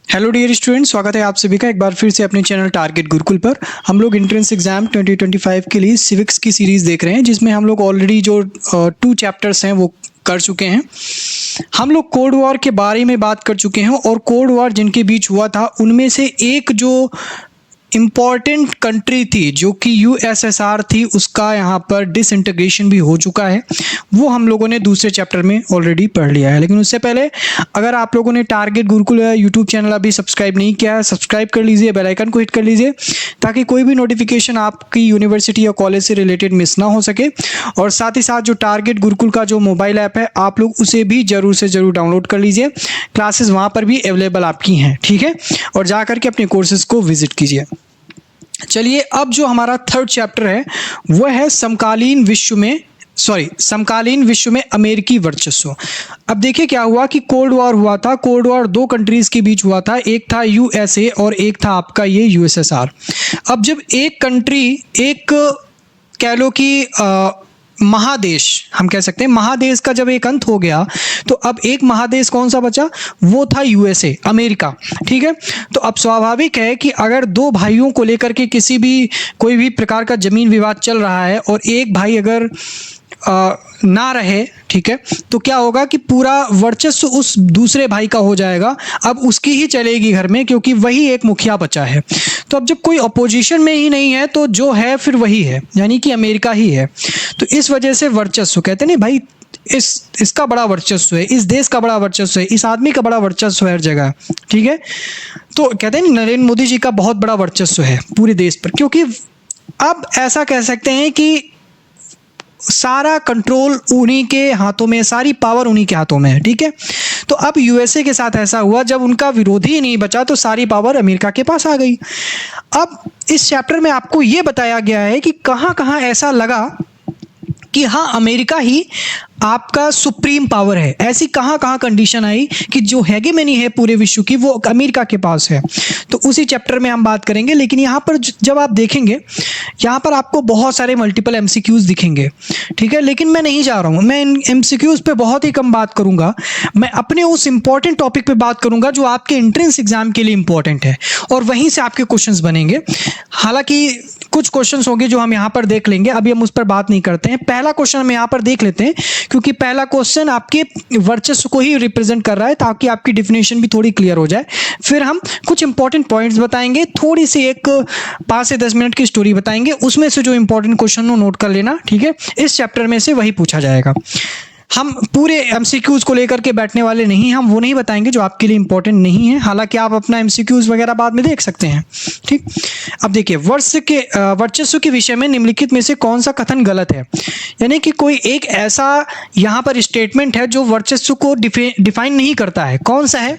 Hello dear student, स्वागत है आप सभी का एक बार फिर से अपने चैनल टारगेट गुरुकुल पर। हम लोग एंट्रेंस एग्जाम 2025 के लिए सिविक्स की सीरीज देख रहे हैं, जिसमें हम लोग ऑलरेडी जो 2 चैप्टर्स हैं वो कर चुके हैं। हम लोग कोल्ड वॉर के बारे में बात कर चुके हैं और कोल्ड वॉर जिनके बीच हुआ था उनमें से एक जो इम्पॉर्टेंट कंट्री थी जो कि यूएसएसआर थी, उसका यहाँ पर डिसइंटीग्रेशन भी हो चुका है। वो हम लोगों ने दूसरे चैप्टर में ऑलरेडी पढ़ लिया है। लेकिन उससे पहले अगर आप लोगों ने टारगेट गुरुकुल यूट्यूब चैनल अभी सब्सक्राइब नहीं किया है, सब्सक्राइब कर लीजिए, बेल आइकन को हिट कर लीजिए ताकि कोई भी नोटिफिकेशन आपकी यूनिवर्सिटी या कॉलेज से रिलेटेड मिस ना हो सके। और साथ ही साथ जो टारगेट गुरुकुल का जो मोबाइल ऐप है, आप लोग उसे भी ज़रूर से ज़रूर डाउनलोड कर लीजिए। क्लासेस वहाँ पर भी अवेलेबल आपकी हैं, ठीक है, और जा करके अपने कोर्सेज को विजिट कीजिए। चलिए, अब जो हमारा थर्ड चैप्टर है वह है समकालीन विश्व में अमेरिकी वर्चस्व। अब देखिए क्या हुआ कि कोल्ड वॉर हुआ था। कोल्ड वॉर 2 कंट्रीज के बीच हुआ था, एक था यूएसए और एक था आपका ये यूएसएसआर। अब जब एक कंट्री, एक कह लो कि महादेश, हम कह सकते हैं महादेश का जब एक अंत हो गया तो अब एक महादेश कौन सा बचा, वो था यूएसए, अमेरिका, ठीक है। तो अब स्वाभाविक है कि अगर 2 भाइयों को लेकर के कोई भी प्रकार का जमीन विवाद चल रहा है और एक भाई अगर ना रहे, ठीक है, तो क्या होगा कि पूरा वर्चस्व उस दूसरे भाई का हो जाएगा। अब उसकी ही चलेगी घर में, क्योंकि वही एक मुखिया बचा है। तो अब जब कोई अपोजिशन में ही नहीं है तो जो है फिर वही है, यानी कि अमेरिका ही है। तो इस वजह से वर्चस्व कहते हैं, नहीं भाई, इसका बड़ा वर्चस्व है, इस देश का बड़ा वर्चस्व है, इस आदमी का बड़ा वर्चस्व है हर जगह, ठीक है। तो कहते हैं नरेंद्र मोदी जी का बहुत बड़ा वर्चस्व है पूरे देश पर, क्योंकि अब ऐसा कह सकते हैं कि सारा कंट्रोल उन्हीं के हाथों में, सारी पावर उन्हीं के हाथों में है, ठीक है। तो अब यूएसए के साथ ऐसा हुआ, जब उनका विरोधी ही नहीं बचा तो सारी पावर अमेरिका के पास आ गई। अब इस चैप्टर में आपको ये बताया गया है कि कहाँ कहाँ ऐसा लगा कि हाँ, अमेरिका ही आपका सुप्रीम पावर है। ऐसी कहाँ कहाँ कंडीशन आई कि जो हेगेमनी है पूरे विश्व की वो अमेरिका के पास है। तो उसी चैप्टर में हम बात करेंगे। लेकिन यहाँ पर जब आप देखेंगे, यहाँ पर आपको बहुत सारे मल्टीपल एमसीक्यूज दिखेंगे, ठीक है। लेकिन मैं नहीं जा रहा हूँ, मैं इन एमसीक्यूज पे बहुत ही कम बात करूँगा। मैं अपने उस इंपॉर्टेंट टॉपिक पे बात करूँगा जो आपके एंट्रेंस एग्जाम के लिए इंपॉर्टेंट है, और वहीं से आपके क्वेश्चंस बनेंगे। हालांकि कुछ क्वेश्चंस होंगे जो हम यहाँ पर देख लेंगे, अभी हम उस पर बात नहीं करते हैं। पहला क्वेश्चन हम यहाँ पर देख लेते हैं, क्योंकि पहला क्वेश्चन आपके वर्चस्व को ही रिप्रेजेंट कर रहा है, ताकि आपकी डिफिनेशन भी थोड़ी क्लियर हो जाए। फिर हम कुछ इंपॉर्टेंट पॉइंट्स बताएंगे, थोड़ी सी एक 5 से 10 मिनट की स्टोरी बताएंगे, उसमें से जो इंपॉर्टेंट क्वेश्चन हो नोट कर लेना, ठीक है। इस चैप्टर में से वही पूछा जाएगा। हम पूरे एमसीक्यूज को लेकर के बैठने वाले नहीं, हम वो नहीं बताएंगे जो आपके लिए इंपॉर्टेंट नहीं है। हालांकि आप अपना एमसीक्यूज वगैरह बाद में देख सकते हैं, ठीक। अब देखिए, वर्चस्व के विषय में निम्नलिखित में से कौन सा कथन गलत है। यानी कि कोई एक ऐसा यहाँ पर स्टेटमेंट है जो वर्चस्व को डिफाइन नहीं करता है। कौन सा है,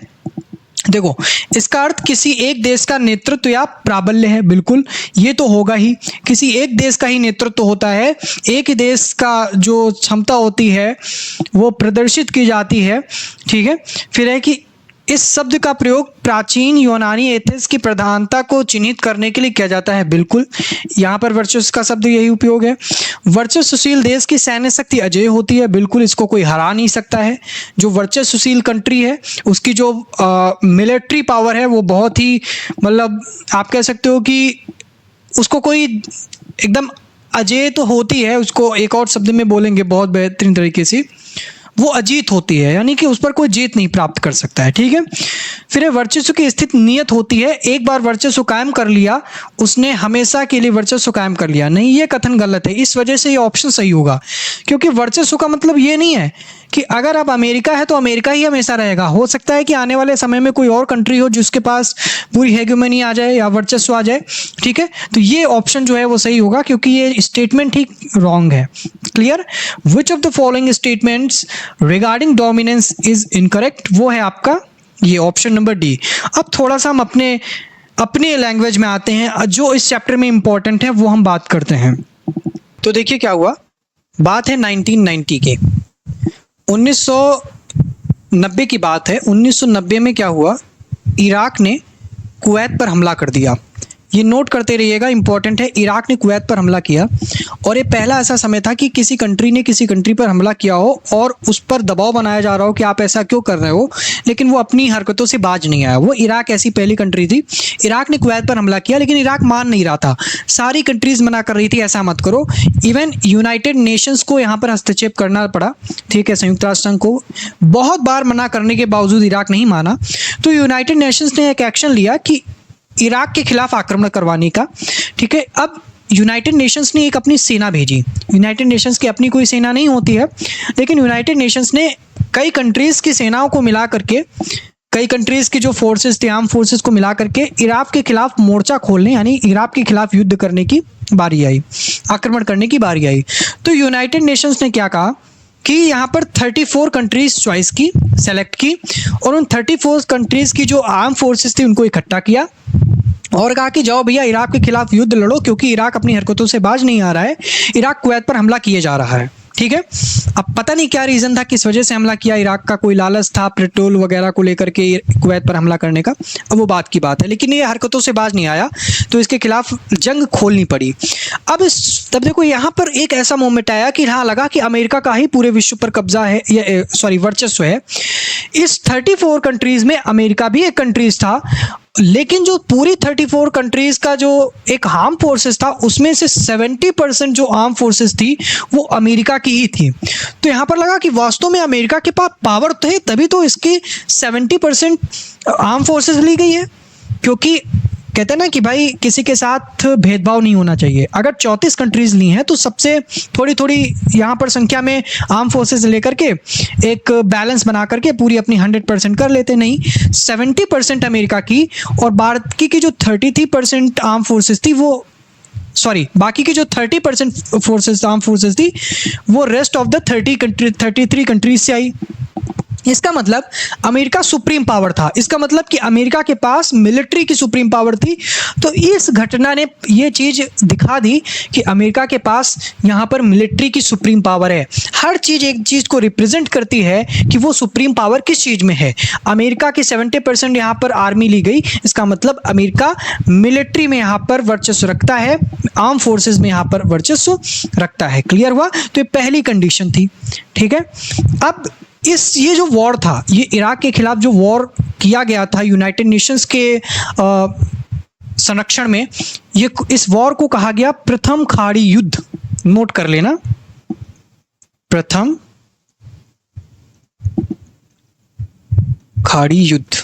देखो, इसका अर्थ किसी एक देश का नेतृत्व या प्राबल्य है। बिल्कुल, ये तो होगा ही, किसी एक देश का ही नेतृत्व होता है, एक ही देश का जो क्षमता होती है वो प्रदर्शित की जाती है, ठीक है। फिर है कि इस शब्द का प्रयोग प्राचीन यूनानी एथिक्स की प्रधानता को चिन्हित करने के लिए किया जाता है। बिल्कुल, यहाँ पर वर्चस्व का शब्द यही उपयोग है। वर्चस्वशील देश की सैन्य शक्ति अजेय होती है। बिल्कुल, इसको कोई हरा नहीं सकता है। जो वर्चस्वशील कंट्री है उसकी जो मिलिट्री पावर है वो बहुत ही, मतलब आप कह सकते हो कि उसको कोई एकदम अजेय तो होती है, उसको एक और शब्द में बोलेंगे बहुत बेहतरीन तरीके से, वो अजीत होती है, यानी कि उस पर कोई जीत नहीं प्राप्त कर सकता है, ठीक है। फिर वर्चस्व की स्थिति नियत होती है। एक बार वर्चस्व कायम कर लिया, उसने हमेशा के लिए वर्चस्व कायम कर लिया। नहीं, ये कथन गलत है। इस वजह से ये ऑप्शन सही होगा, क्योंकि वर्चस्व का मतलब ये नहीं है कि अगर अब अमेरिका है तो अमेरिका ही हमेशा रहेगा। हो सकता है कि आने वाले समय में कोई और कंट्री हो जिसके पास पूरी हेगेमनी आ जाए या वर्चस्व आ जाए, ठीक है। तो ये ऑप्शन जो है वो सही होगा, क्योंकि ये स्टेटमेंट ही रॉन्ग है। Clear? Which of the following statements regarding dominance is incorrect, वो है आपका ये ऑप्शन नंबर डी। अब थोड़ा सा हम अपने लैंग्वेज में आते हैं, जो इस चैप्टर में इंपॉर्टेंट है वो हम बात करते हैं। तो देखिए क्या हुआ, बात है 1990 की, 1990 की बात है। 1990 में क्या हुआ, इराक ने कुवैत पर हमला कर दिया। ये नोट करते रहिएगा, इंपॉर्टेंट है। इराक ने कुवैत पर हमला किया और ये पहला ऐसा समय था कि किसी कंट्री ने किसी कंट्री पर हमला किया हो और उस पर दबाव बनाया जा रहा हो कि आप ऐसा क्यों कर रहे हो, लेकिन वो अपनी हरकतों से बाज नहीं आया। वो इराक ऐसी पहली कंट्री थी। इराक ने कुवैत पर हमला किया, लेकिन इराक मान नहीं रहा था। सारी कंट्रीज मना कर रही थी ऐसा मत करो। इवन यूनाइटेड नेशंस को यहाँ पर हस्तक्षेप करना पड़ा, ठीक है, संयुक्त राष्ट्र संघ को बहुत बार मना करने के बावजूद इराक नहीं माना। तो यूनाइटेड नेशंस ने एक एक्शन लिया कि इराक के खिलाफ आक्रमण करवाने का, ठीक है। अब यूनाइटेड नेशंस ने एक अपनी सेना भेजी। यूनाइटेड नेशंस की अपनी कोई सेना नहीं होती है, लेकिन यूनाइटेड नेशंस ने कई कंट्रीज की सेनाओं को मिला करके, कई कंट्रीज की जो फोर्सेस थे, आर्म फोर्सेस को मिला करके इराक के खिलाफ मोर्चा खोलने, यानी इराक के खिलाफ युद्ध करने की बारी आई, आक्रमण करने की बारी आई। तो यूनाइटेड नेशंस ने क्या कहा कि यहाँ पर 34 कंट्रीज चॉइस की, सेलेक्ट की, और उन 34 कंट्रीज की जो आर्म फोर्सेस थी उनको इकट्ठा किया और कहा कि जाओ भैया इराक के खिलाफ युद्ध लड़ो, क्योंकि इराक अपनी हरकतों से बाज नहीं आ रहा है, इराक कुवैत पर हमला किए जा रहा है, ठीक है। अब पता नहीं क्या रीज़न था, किस वजह से हमला किया, इराक का कोई लालच था पेट्रोल वगैरह को लेकर के कुवैत पर हमला करने का, अब वो बात की बात है, लेकिन ये हरकतों से बाज नहीं आया तो इसके खिलाफ जंग खोलनी पड़ी। तब देखो यहाँ पर एक ऐसा मोमेंट आया कि हाँ, लगा कि अमेरिका का ही पूरे विश्व पर कब्जा है, या सॉरी वर्चस्व है। इस 34 कंट्रीज में अमेरिका भी एक कंट्रीज था, लेकिन जो पूरी 34 कंट्रीज का जो एक आर्म फोर्सेस था उसमें से 70% जो आर्म फोर्सेस थी वो अमेरिका की ही थी। तो यहाँ पर लगा कि वास्तव में अमेरिका के पास पावर तो है, तभी तो इसकी 70% आर्म फोर्सेस ली गई है। क्योंकि कहते हैं ना कि भाई किसी के साथ भेदभाव नहीं होना चाहिए। अगर 34 कंट्रीज ली हैं तो सबसे थोड़ी थोड़ी यहाँ पर संख्या में आर्म फोर्सेस लेकर के एक बैलेंस बना करके पूरी अपनी 100% कर लेते। नहीं, 70% अमेरिका की और बाकी की जो 33% आर्म फोर्सेस थी वो, सॉरी, बाकी की जो 30% फोर्सेस आर्म फोर्सेस थी वो रेस्ट ऑफ द 33 कंट्रीज से आई। इसका मतलब अमेरिका सुप्रीम पावर था, इसका मतलब कि अमेरिका के पास मिलिट्री की सुप्रीम पावर थी। तो इस घटना ने ये चीज़ दिखा दी कि अमेरिका के पास यहाँ पर मिलिट्री की सुप्रीम पावर है। हर चीज़ एक चीज़ को रिप्रेजेंट करती है कि वो सुप्रीम पावर किस चीज़ में है। अमेरिका की 70% यहाँ पर आर्मी ली गई, इसका मतलब अमेरिका मिलिट्री में यहाँ पर वर्चस्व रखता है, आर्म फोर्सेज में यहाँ पर वर्चस्व रखता है। क्लियर हुआ? तो ये पहली कंडीशन थी, ठीक है। अब ये जो वॉर था, ये इराक के खिलाफ जो वॉर किया गया था यूनाइटेड नेशंस के संरक्षण में, ये इस वॉर को कहा गया प्रथम खाड़ी युद्ध। नोट कर लेना, प्रथम खाड़ी युद्ध।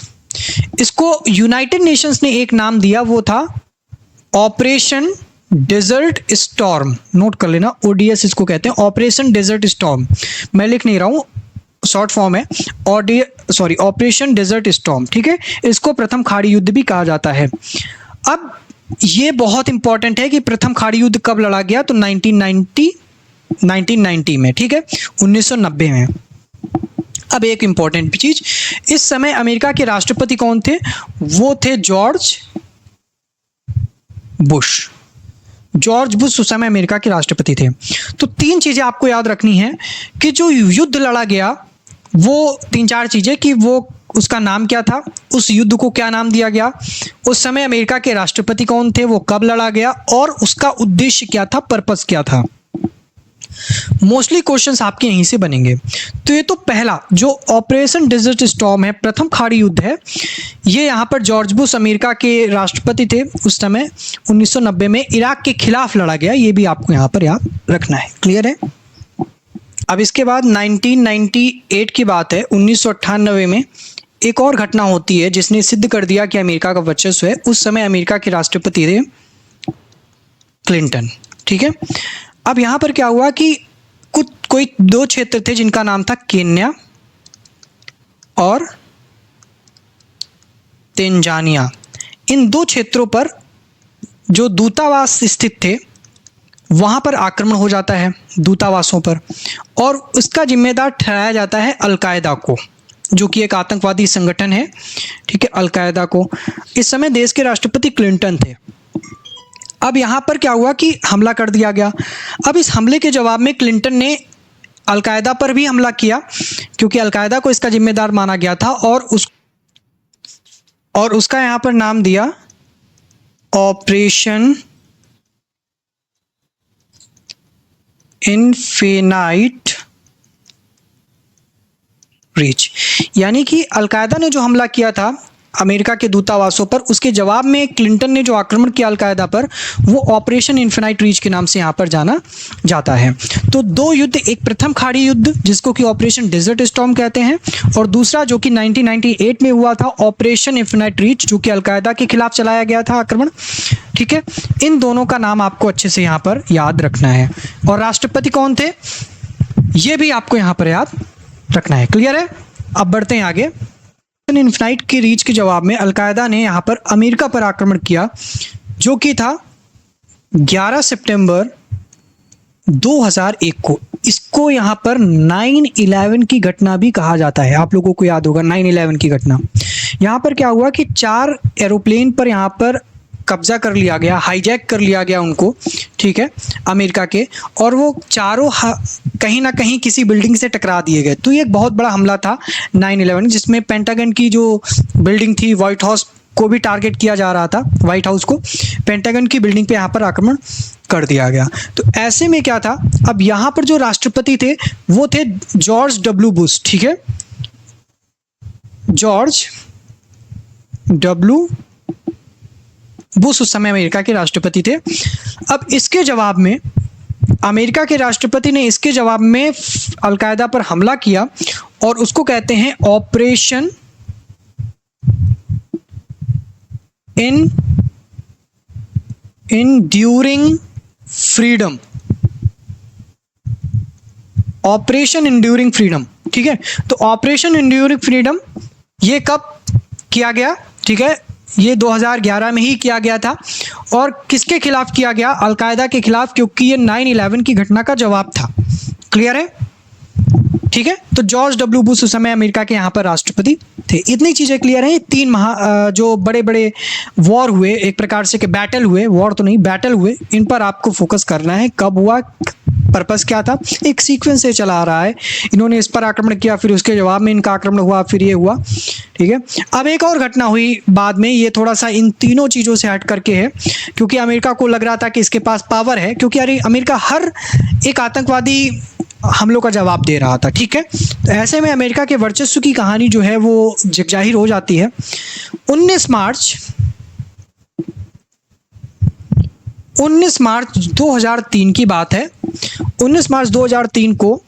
इसको यूनाइटेड नेशंस ने एक नाम दिया, वो था ऑपरेशन डेजर्ट स्टॉर्म। नोट कर लेना, ओडीएस इसको कहते हैं, ऑपरेशन डेजर्ट स्टॉर्म। मैं लिख नहीं रहा हूं, शॉर्ट फॉर्म है ऑपरेशन डेजर्ट स्टॉर्म, ठीक है। इसको प्रथम खाड़ी युद्ध भी कहा जाता है। अब ये बहुत इंपॉर्टेंट है कि प्रथम खाड़ी युद्ध कब लड़ा गया, तो 1990 में, ठीक है, 1990 में। अब एक इंपॉर्टेंट चीज, इस समय अमेरिका के राष्ट्रपति कौन थे? वो थे जॉर्ज बुश। जॉर्ज बुश उस समय अमेरिका के राष्ट्रपति थे। तो तीन चीजें आपको याद रखनी है कि जो युद्ध लड़ा गया वो 3-4 चीजें, कि वो उसका नाम क्या था, उस युद्ध को क्या नाम दिया गया, उस समय अमेरिका के राष्ट्रपति कौन थे, वो कब लड़ा गया, और उसका उद्देश्य क्या था, पर्पस क्या था। मोस्टली क्वेश्चंस आपके यहीं से बनेंगे। तो ये तो पहला जो ऑपरेशन डेजर्ट स्टॉर्म है, प्रथम खाड़ी युद्ध है, ये यहाँ पर जॉर्ज बुश अमेरिका के राष्ट्रपति थे उस समय, 1990 में इराक के खिलाफ लड़ा गया। ये भी आपको यहाँ पर याद रखना है। क्लियर है? अब इसके बाद 1998 की बात है, 1998 में एक और घटना होती है जिसने सिद्ध कर दिया कि अमेरिका का वर्चस्व है। उस समय अमेरिका के राष्ट्रपति थे क्लिंटन, ठीक है। अब यहाँ पर क्या हुआ कि कोई 2 क्षेत्र थे जिनका नाम था केन्या और तेंजानिया। इन 2 क्षेत्रों पर जो दूतावास स्थित थे वहाँ पर आक्रमण हो जाता है, दूतावासों पर, और उसका जिम्मेदार ठहराया जाता है अलकायदा को, जो कि एक आतंकवादी संगठन है, ठीक है, अलकायदा को। इस समय देश के राष्ट्रपति क्लिंटन थे। अब यहाँ पर क्या हुआ कि हमला कर दिया गया। अब इस हमले के जवाब में क्लिंटन ने अलकायदा पर भी हमला किया, क्योंकि अलकायदा को इसका जिम्मेदार माना गया था, और उसका यहाँ पर नाम दिया ऑपरेशन इनफिनाइट रीच, यानी कि अलकायदा ने जो हमला किया था अमेरिका के दूतावासों पर, उसके जवाब में क्लिंटन ने जो आक्रमण किया अलकायदा पर, वो ऑपरेशन इनफिनाइट रीच के नाम से यहाँ पर जाना जाता है। तो दो युद्ध, एक प्रथम खाड़ी युद्ध जिसको कि ऑपरेशन डेजर्ट स्टॉर्म कहते हैं, और दूसरा जो कि 1998 में हुआ था ऑपरेशन इनफिनाइट रीच, जो कि अलकायदा के खिलाफ चलाया गया था आक्रमण। ठीक है, इन दोनों का नाम आपको अच्छे से यहाँ पर याद रखना है, और राष्ट्रपति कौन थे ये भी आपको यहाँ पर याद रखना है। क्लियर है? अब बढ़ते हैं आगे। इनफिनाइट की रीच के जवाब में अलकायदा ने यहाँ पर अमेरिका पर आक्रमण किया, जो कि था 11 सितंबर 2001 को। इसको यहाँ पर 9/11 की घटना भी कहा जाता है। आप लोगों को याद होगा 9/11 की घटना। यहाँ पर क्या हुआ कि 4 एरोप्लेन पर यहाँ पर कब्जा कर लिया गया, हाईजैक कर लिया गया उनको, ठीक है, अमेरिका के, और वो चारों कहीं ना कहीं किसी बिल्डिंग से टकरा दिए गए। तो ये एक बहुत बड़ा हमला था 9/11, जिसमें पेंटागन की जो बिल्डिंग थी, व्हाइट हाउस को भी टारगेट किया जा रहा था, व्हाइट हाउस को, पेंटागन की बिल्डिंग पे यहाँ पर आक्रमण कर दिया गया। तो ऐसे में क्या था, अब यहाँ पर जो राष्ट्रपति थे वो थे जॉर्ज डब्ल्यू बुश। ठीक है, जॉर्ज डब्ल्यू बुश उस समय अमेरिका के राष्ट्रपति थे। अब इसके जवाब में अमेरिका के राष्ट्रपति ने इसके जवाब में अलकायदा पर हमला किया, और उसको कहते हैं operation enduring freedom. Operation enduring freedom, ठीक है। तो ऑपरेशन इंड्यूरिंग फ्रीडम ये कब किया गया? ठीक है, ये 2011 में ही किया गया था, और किसके खिलाफ किया गया? अलकायदा के खिलाफ, क्योंकि ये 9/11 की घटना का जवाब था। क्लियर है? ठीक है, तो जॉर्ज डब्ल्यू बुश उस समय अमेरिका के यहाँ पर राष्ट्रपति थे। इतनी चीजें क्लियर हैं। 3 जो बड़े बड़े वॉर हुए, एक प्रकार से कि बैटल हुए, वॉर तो नहीं बैटल हुए, इन पर आपको फोकस करना है। कब हुआ, पर्पस क्या था, एक सीक्वेंस से चला आ रहा है। इन्होंने इस पर आक्रमण किया, फिर उसके जवाब में इनका आक्रमण हुआ, फिर ये हुआ। ठीक है, अब एक और घटना हुई बाद में, ये थोड़ा सा इन तीनों चीज़ों से हट करके है, क्योंकि अमेरिका को लग रहा था कि इसके पास पावर है, क्योंकि अरे अमेरिका हर एक आतंकवादी हमलों का जवाब दे रहा था। ठीक है, तो ऐसे में अमेरिका के वर्चस्व की कहानी जो है वो जगजाहिर हो जाती है। 19 मार्च 2003 की बात है। 19 मार्च 2003 को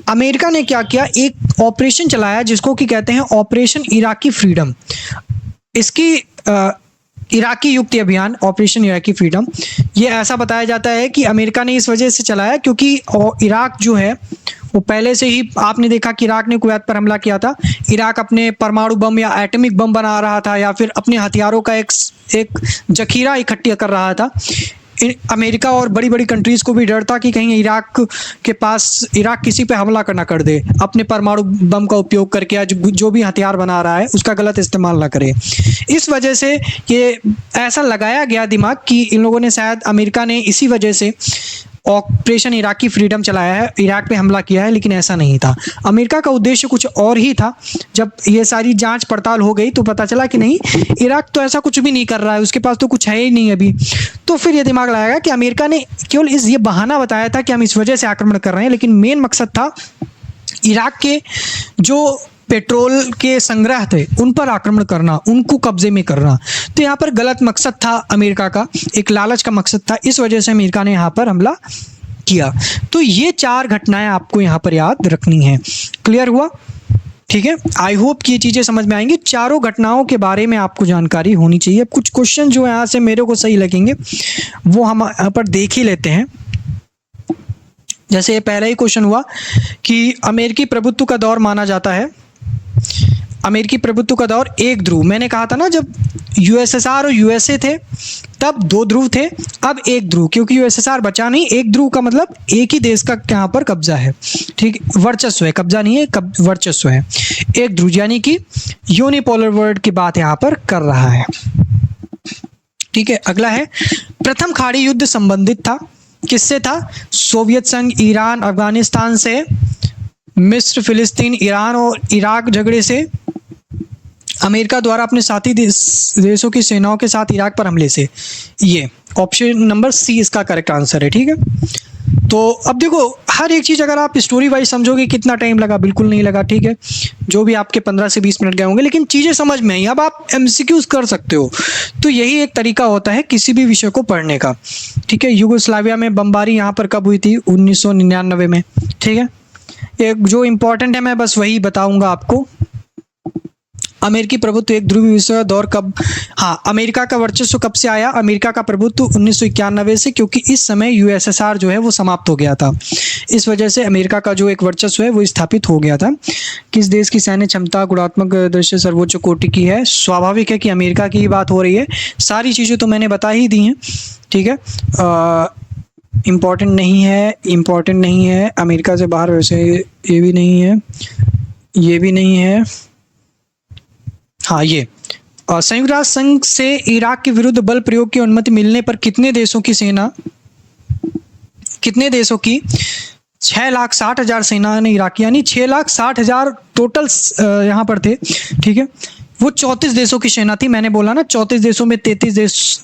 अमेरिका ने क्या किया, एक ऑपरेशन चलाया जिसको कि कहते हैं ऑपरेशन इराकी फ्रीडम। इसकी इराकी युक्ति अभियान, ऑपरेशन इराकी फ्रीडम, ये ऐसा बताया जाता है कि अमेरिका ने इस वजह से चलाया क्योंकि इराक जो है वो पहले से ही, आपने देखा कि इराक ने कुवैत पर हमला किया था। इराक अपने परमाणु बम या एटॉमिक बम बना रहा था, या फिर अपने हथियारों का एक जखीरा इकट्ठा कर रहा था। अमेरिका और बड़ी बड़ी कंट्रीज़ को भी डर था कि कहीं इराक किसी पे हमला करना कर दे, अपने परमाणु बम का उपयोग करके, या जो भी हथियार बना रहा है उसका गलत इस्तेमाल ना करे। इस वजह से ये ऐसा लगाया गया दिमाग कि इन लोगों ने, शायद अमेरिका ने इसी वजह से ऑपरेशन इराकी फ्रीडम चलाया है, इराक पे हमला किया है, लेकिन ऐसा नहीं था। अमेरिका का उद्देश्य कुछ और ही था। जब ये सारी जांच पड़ताल हो गई तो पता चला कि नहीं, इराक तो ऐसा कुछ भी नहीं कर रहा है, उसके पास तो कुछ है ही नहीं अभी। तो फिर ये दिमाग लगाया कि अमेरिका ने केवल ये बहाना बताया था कि हम इस वजह से आक्रमण कर रहे हैं, लेकिन मेन मकसद था इराक के जो पेट्रोल के संग्रह थे उन पर आक्रमण करना, उनको कब्जे में करना। तो यहाँ पर गलत मकसद था अमेरिका का, एक लालच का मकसद था। इस वजह से अमेरिका ने यहाँ पर हमला किया। तो ये 4 घटनाएं आपको यहाँ पर याद रखनी है। क्लियर हुआ? ठीक है, आई होप कि ये चीज़ें समझ में आएंगी। चारों घटनाओं के बारे में आपको जानकारी होनी चाहिए। अब कुछ क्वेश्चन जो यहाँ से मेरे को सही लगेंगे वो हम यहाँ पर देख ही लेते हैं। जैसे ये पहला ही क्वेश्चन हुआ कि अमेरिकी प्रभुत्व का दौर माना जाता है। अमेरिकी प्रभुत्व का दौर एक ध्रुव, मैंने कहा था ना, जब यूएसएसआर और यूएसए थे तब 2 ध्रुव थे, अब एक ध्रुव, क्योंकि यूएसएसआर बचा नहीं। एक ध्रुव का मतलब एक ही देश का यहाँ पर कब्जा है, ठीक, वर्चस्व है, कब्जा नहीं है, वर्चस्व है। एक ध्रुव यानी कि यूनिपोलर वर्ल्ड की बात यहाँ पर कर रहा है। ठीक है, अगला है प्रथम खाड़ी युद्ध संबंधित था, किससे था? सोवियत संघ, ईरान, अफगानिस्तान से, मिस्र, फिलिस्तीन, ईरान और इराक झगड़े से, अमेरिका द्वारा अपने साथी देशों की सेनाओं के साथ इराक पर हमले से। ये ऑप्शन नंबर सी इसका करेक्ट आंसर है। ठीक है, तो अब देखो हर एक चीज़ अगर आप स्टोरी वाइज समझोगे कितना टाइम लगा, बिल्कुल नहीं लगा। ठीक है, जो भी आपके 15 से 20 मिनट गए होंगे, लेकिन चीज़ें समझ में आई। अब आप एमसीक्यूज कर सकते हो, तो यही एक तरीका होता है किसी भी विषय को पढ़ने का। ठीक है, युगोस्लाविया में बमबारी यहाँ पर कब हुई थी? 1999 में। ठीक है, एक जो इम्पोर्टेंट है मैं बस वही बताऊंगा आपको। अमेरिकी प्रभुत्व एक ध्रुवीय विषय दौर कब? हाँ, अमेरिका का वर्चस्व कब से आया? अमेरिका का प्रभुत्व 1991 से, क्योंकि इस समय यूएसएसआर जो है वो समाप्त हो गया था। इस वजह से अमेरिका का जो एक वर्चस्व है वो स्थापित हो गया था। किस देश की सैन्य क्षमता गुणात्मक दृष्टि से सर्वोच्च कोटि की है? स्वाभाविक है कि अमेरिका की ही बात हो रही है। सारी चीज़ें तो मैंने बता ही दी हैं। ठीक है, इम्पॉर्टेंट नहीं है, इम्पॉर्टेंट नहीं है। अमेरिका से बाहर वैसे ये भी नहीं है, ये भी नहीं है। हाँ, ये संयुक्त राष्ट्र संघ से इराक के विरुद्ध बल प्रयोग की अनुमति मिलने पर कितने देशों की 6,60,000 सेना ने इराक, यानी 6,60,000 टोटल यहाँ पर थे। ठीक है, वो 34 देशों की सेना थी। मैंने बोला ना 34 देशों में 33 देश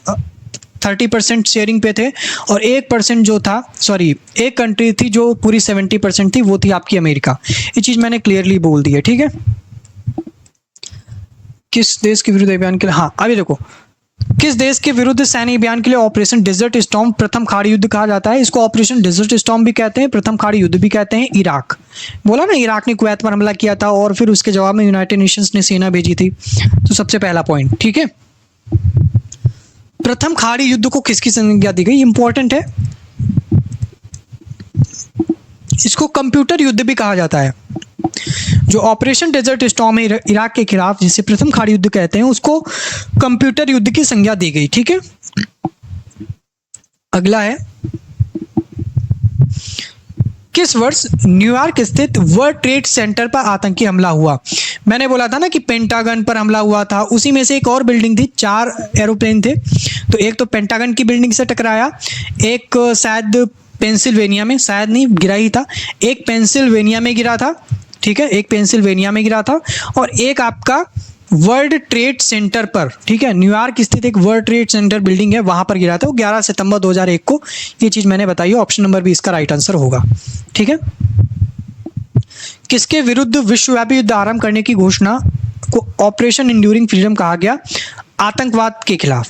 30% शेयरिंग पे थे, और 1% जो था, सॉरी, एक कंट्री थी जो पूरी 70% थी, वो थी आपकी अमेरिका। ये चीज़ मैंने क्लियरली बोल दी है। ठीक है, किस देश के विरुद्ध अभियान के लिए? हाँ, अभी देखो, किस देश के विरुद्ध सैन्य अभियान के लिए ऑपरेशन डेजर्ट स्टॉर्म प्रथम खाड़ी युद्ध कहा जाता है? इसको ऑपरेशन डेजर्ट स्टॉर्म भी कहते हैं, प्रथम खाड़ी युद्ध भी कहते हैं। इराक, बोला ना, इराक ने कुवैत पर हमला किया था और फिर उसके जवाब में यूनाइटेड नेशंस ने सेना भेजी थी। तो सबसे पहला पॉइंट। ठीक है, प्रथम खाड़ी युद्ध को किसकी संज्ञा दी गई? इंपॉर्टेंट है, इसको कंप्यूटर युद्ध भी कहा जाता है। जो ऑपरेशन डेजर्ट स्टॉर्म है इराक के खिलाफ, जिसे प्रथम खाड़ी युद्ध कहते हैं, उसको कंप्यूटर युद्ध की संज्ञा दी गई। ठीक है, अगला है, किस वर्ष न्यूयॉर्क स्थित वर्ल्ड ट्रेड सेंटर पर आतंकी हमला हुआ? मैंने बोला था ना कि पेंटागन पर हमला हुआ था। उसी में से एक और बिल्डिंग थी, 4 एरोप्लेन थे, तो एक तो पेंटागन की बिल्डिंग से टकराया, एक शायद पेंसिल्वेनिया में, शायद नहीं, गिरा ही था, एक पेंसिल्वेनिया में गिरा था। ठीक है, एक पेंसिल्वेनिया में गिरा था, और एक आपका वर्ल्ड ट्रेड सेंटर पर, ठीक है, न्यूयॉर्क स्थित एक वर्ल्ड ट्रेड सेंटर बिल्डिंग है, वहां पर गिरा था। वो 11 सितंबर 2001 को। ये चीज मैंने बताई है, ऑप्शन नंबर बी इसका राइट आंसर होगा। ठीक है, किसके विरुद्ध विश्वव्यापी युद्ध आरंभ करने की घोषणा को ऑपरेशन इंड्यूरिंग फ्रीडम कहा गया? आतंकवाद के खिलाफ।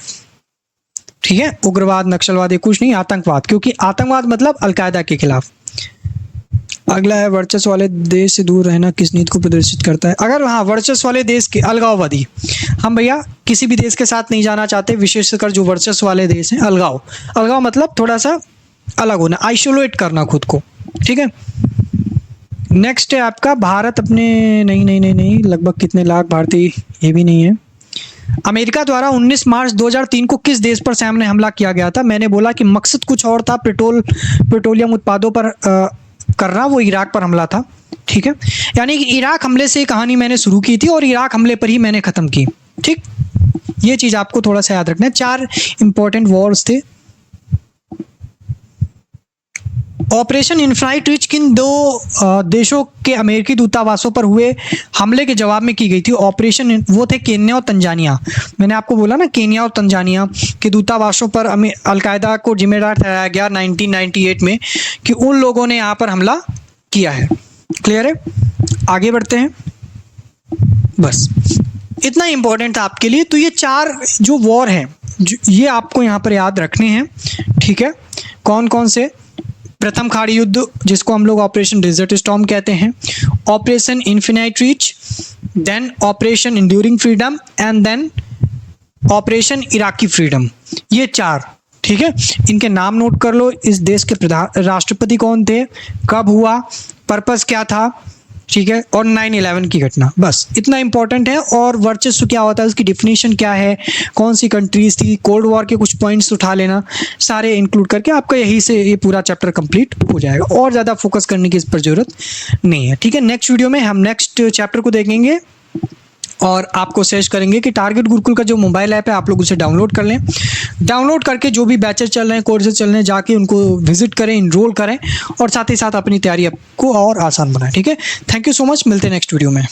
ठीक है, उग्रवाद, नक्सलवाद, कुछ नहीं, आतंकवाद, क्योंकि आतंकवाद मतलब अलकायदा के खिलाफ। अगला है, वर्चस्व वाले देश से दूर रहना किस नीति को प्रदर्शित करता है? अगर हाँ, वर्चस्व वाले देश के, अलगाववादी, हम भैया किसी भी देश के साथ नहीं जाना चाहते, विशेषकर जो वर्चस्व वाले देश हैं। अलगाव मतलब थोड़ा सा अलग होना, आइसोलेट करना खुद को। ठीक है, नेक्स्ट है आपका, भारत अपने, नहीं, लगभग कितने लाख भारतीय, ये भी नहीं है। अमेरिका द्वारा 19 मार्च 2003 को किस देश पर सामने हमला किया गया था? मैंने बोला कि मकसद कुछ और था, पेट्रोलियम उत्पादों पर करना, वो इराक पर हमला था। ठीक है, यानी कि इराक हमले से कहानी मैंने शुरू की थी और इराक हमले पर ही मैंने खत्म की। ठीक, ये चीज आपको थोड़ा सा याद रखना है। 4 इंपॉर्टेंट वॉर्स थे। ऑपरेशन इनफाइनाइट रिच किन 2 देशों के अमेरिकी दूतावासों पर हुए हमले के जवाब में की गई थी? ऑपरेशन, वो थे केन्या और तंजानिया। मैंने आपको बोला ना, केन्या और तंजानिया के दूतावासों पर अलकायदा को जिम्मेदार ठहराया गया 1998 में, कि उन लोगों ने यहाँ पर हमला किया है। क्लियर है, आगे बढ़ते हैं। बस इतना इंपॉर्टेंट था आपके लिए। तो ये 4 जो वॉर हैं, ये आपको यहाँ पर याद रखने हैं। ठीक है, कौन कौन से? प्रथम खाड़ी युद्ध, जिसको हम लोग ऑपरेशन डेजर्ट स्टॉर्म कहते हैं, operation infinite reach, then operation enduring freedom, and then operation Iraqi freedom. ये 4। ठीक है, इनके नाम नोट कर लो। इस देश के राष्ट्रपति कौन थे, कब हुआ, पर्पस क्या था, ठीक है, और 9/11 की घटना। बस इतना इंपॉर्टेंट है। और वर्चस्व क्या होता है, उसकी डिफिनीशन क्या है, कौन सी कंट्रीज थी, कोल्ड वॉर के कुछ पॉइंट्स उठा लेना, सारे इंक्लूड करके आपका यही से ये पूरा चैप्टर कंप्लीट हो जाएगा। और ज़्यादा फोकस करने की इस पर जरूरत नहीं है। ठीक है, नेक्स्ट वीडियो में हम नेक्स्ट चैप्टर को देखेंगे और आपको सजेस्ट करेंगे कि टारगेट गुरुकुल का जो मोबाइल ऐप है, आप लोग उसे डाउनलोड कर लें। डाउनलोड करके जो भी बैचेस चल रहे हैं, कोर्सेज चल रहे हैं, जाके उनको विजिट करें, इनरोल करें, और साथ ही साथ अपनी तैयारी को और आसान बनाएं। ठीक है, थैंक यू सो मच, मिलते हैं नेक्स्ट वीडियो में।